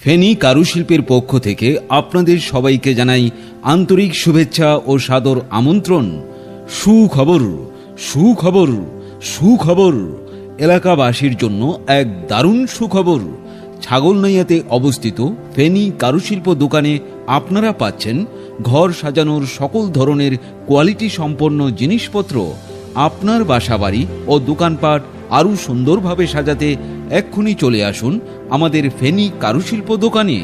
ফেনী কারুশিল্পের পক্ষ থেকে আপনাদের সবাইকে জানাই আন্তরিক শুভেচ্ছা ও সাদর আমন্ত্রণ। সুখবর সুখবর সুখবর, এলাকাবাসীর জন্য এক দারুণ সুখবর। ছাগলনাইয়াতে অবস্থিত ফেনী কারুশিল্প দোকানে আপনারা পাচ্ছেন ঘর সাজানোর সকল ধরনের কোয়ালিটি সম্পন্ন জিনিসপত্র। আপনার বাসাবাড়ি ও দোকানপাট আরও সুন্দরভাবে সাজাতে এক্ষুনি চলে আসুন আমাদের ফেনী কারুশিল্প দোকানে।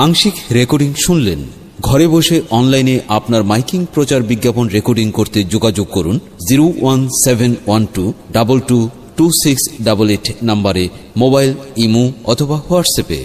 আংশিক রেকর্ডিং শুনলেন। ঘরে বসে অনলাইনে আপনার মাইকিং প্রচার বিজ্ঞাপন রেকর্ডিং করতে যোগাযোগ করুন 01712222688 নম্বরে, মোবাইল, ইমো অথবা হোয়াটসঅ্যাপে।